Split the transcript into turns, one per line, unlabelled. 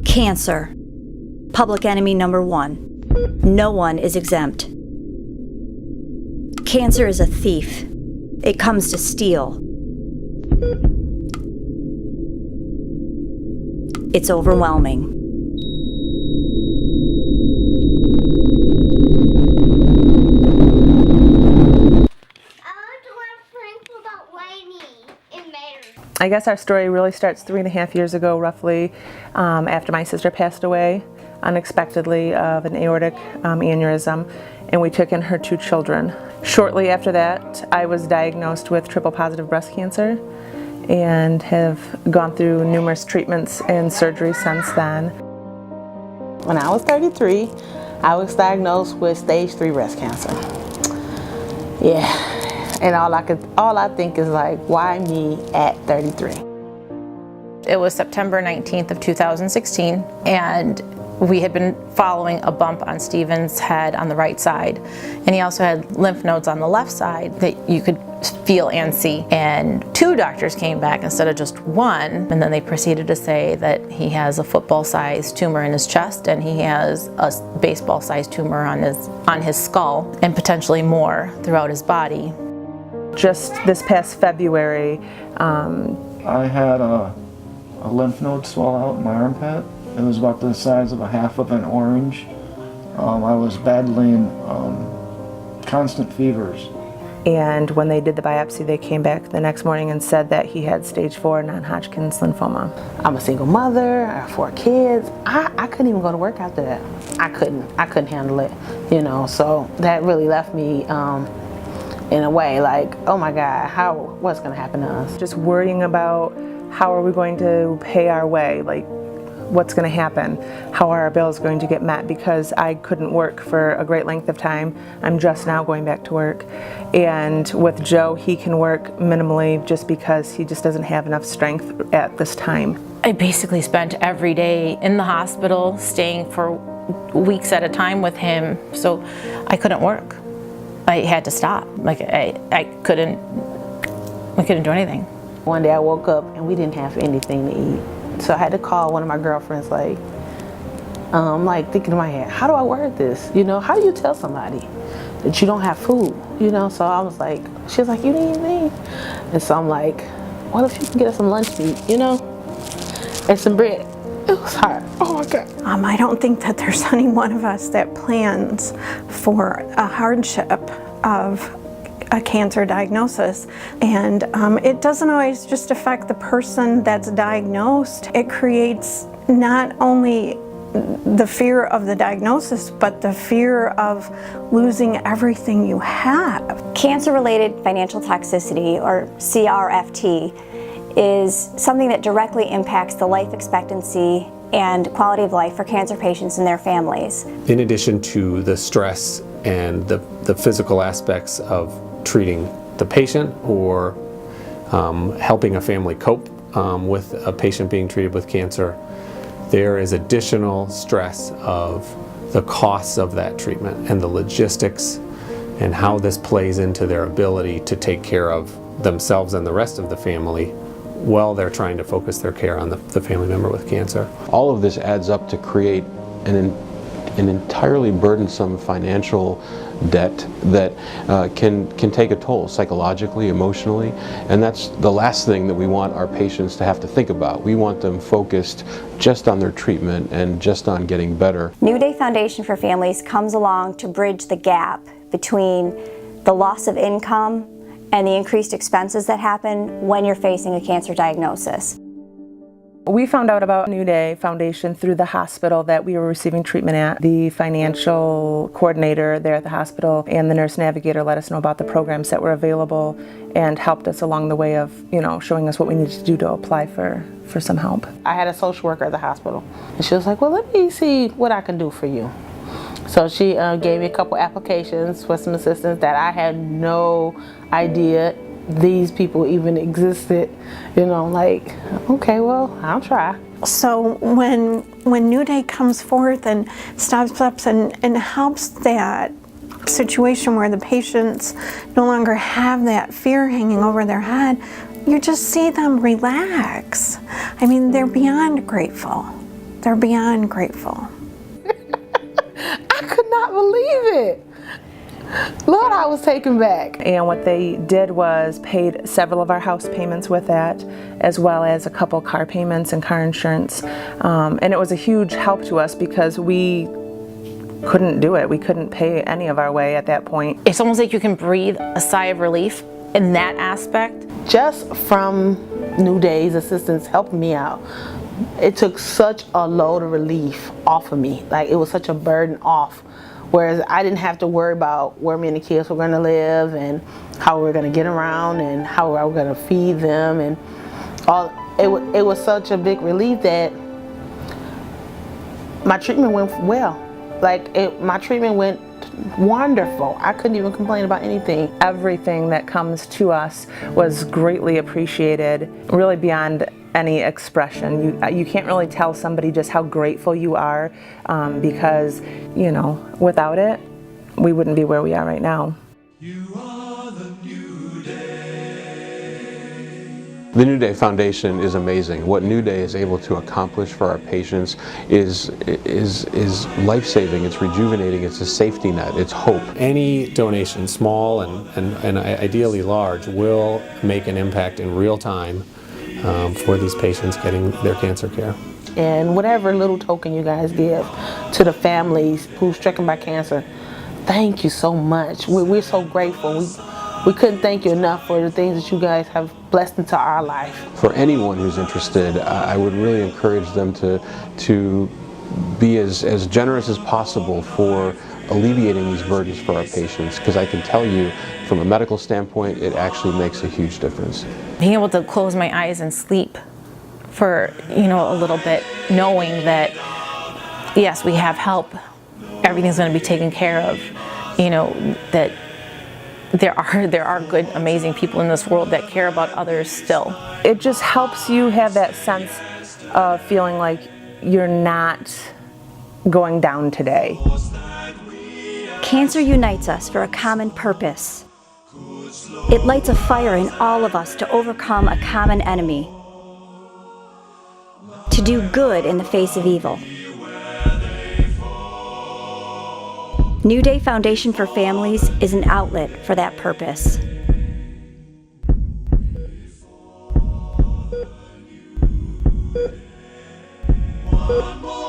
Cancer. Public enemy number one. No one is exempt. Cancer is a thief. It comes to steal. It's overwhelming.
I guess our story really starts 3.5 years ago, roughly, after my sister passed away unexpectedly of an aortic aneurysm, and we took in her 2 children. Shortly after that, I was diagnosed with triple-positive breast cancer and have gone through numerous treatments and surgery since then.
When I was 33, I was diagnosed with stage 3 breast cancer. Yeah, and all I think is like, why me at 33?
It was September 19th of 2016, and we had been following a bump on Stephen's head on the right side, and he also had lymph nodes on the left side that you could feel and see. And 2 doctors came back instead of just 1, and then they proceeded to say that he has a football-sized tumor in his chest, and he has a baseball-sized tumor on his skull, and potentially more throughout his body.
Just this past February,
I had a lymph node swell out in my armpit. It was about the size of a half of an orange. I was battling constant fevers.
and when they did the biopsy, they came back the next morning and said that he had stage 4 non-Hodgkin's lymphoma.
I'm a single mother, I have 4 kids. I couldn't even go to work after that. I couldn't handle it, you know, so that really left me in a way like, oh my God, what's gonna happen to us?
Just worrying about how are we going to pay our way, like what's going to happen, how are our bills going to get met, because I couldn't work for a great length of time. I'm just now going back to work, and with Joe, he can work minimally just because he just doesn't have enough strength at this time.
I basically spent every day in the hospital, staying for weeks at a time with him, so I couldn't work. I had to stop. Like I couldn't do anything.
One day I woke up and we didn't have anything to eat. So I had to call one of my girlfriends, like thinking in my head, how do I word this? You know, how do you tell somebody that you don't have food? You know, so I was like, she was like, you need me? And so I'm like, what if you can get us some lunch to eat, you know? And some bread. It was hard. Oh my God.
I don't think that there's any one of us that plans for a hardship of a cancer diagnosis, and it doesn't always just affect the person that's diagnosed. It creates not only the fear of the diagnosis, but the fear of losing everything you have.
Cancer-related financial toxicity, or CRFT, is something that directly impacts the life expectancy and quality of life for cancer patients and their families.
In addition to the stress and the physical aspects of treating the patient or helping a family cope with a patient being treated with cancer, there is additional stress of the costs of that treatment and the logistics and how this plays into their ability to take care of themselves and the rest of the family while they're trying to focus their care on the family member with cancer.
All of this adds up to create an entirely burdensome financial debt that can take a toll psychologically, emotionally, and that's the last thing that we want our patients to have to think about. We want them focused just on their treatment and just on getting better.
New Day Foundation for Families comes along to bridge the gap between the loss of income and the increased expenses that happen when you're facing a cancer diagnosis.
We found out about New Day Foundation through the hospital that we were receiving treatment at. The financial coordinator there at the hospital and the nurse navigator let us know about the programs that were available and helped us along the way of, you know, showing us what we needed to do to apply for some help.
I had a social worker at the hospital, and she was like, well, let me see what I can do for you. So she gave me a couple applications for some assistance that I had no idea these people even existed. You know, like, okay, well, I'll try.
So when New Day comes forth and steps up and helps that situation where the patients no longer have that fear hanging over their head, you just see them relax. I mean, they're beyond grateful. They're beyond grateful.
I could not believe it. Lord, I was taken back.
And what they did was paid several of our house payments with that, as well as a couple car payments and car insurance. And it was a huge help to us because we couldn't do it. We couldn't pay any of our way at that point.
It's almost like you can breathe a sigh of relief in that aspect.
Just from New Day's assistance helping me out, it took such a load of relief off of me. Like, it was such a burden off. Whereas I didn't have to worry about where me and the kids were going to live and how we were going to get around and how I was going to feed them and all. It was such a big relief that my treatment went well. My treatment went wonderful. I couldn't even complain about anything.
Everything that comes to us was greatly appreciated, really beyond any expression. You can't really tell somebody just how grateful you are because, you know, without it, we wouldn't be where we are right now.
You are the New Day.
The New Day Foundation is amazing. What New Day is able to accomplish for our patients is life-saving, it's rejuvenating, it's a safety net, it's hope.
Any donation, small and ideally large, will make an impact in real time for these patients getting their cancer care.
And whatever little token you guys give to the families who's stricken by cancer, thank you so much. We're so grateful. We couldn't thank you enough for the things that you guys have blessed into our life.
For anyone who's interested, I would really encourage them to be as generous as possible for alleviating these burdens for our patients, because I can tell you from a medical standpoint, it actually makes a huge difference.
Being able to close my eyes and sleep for, you know, a little bit, knowing that, yes, we have help, everything's going to be taken care of, you know, that there are good, amazing people in this world that care about others still.
It just helps you have that sense of feeling like you're not going down today.
Cancer unites us for a common purpose. It lights a fire in all of us to overcome a common enemy, to do good in the face of evil. New Day Foundation for Families is an outlet for that purpose.
One more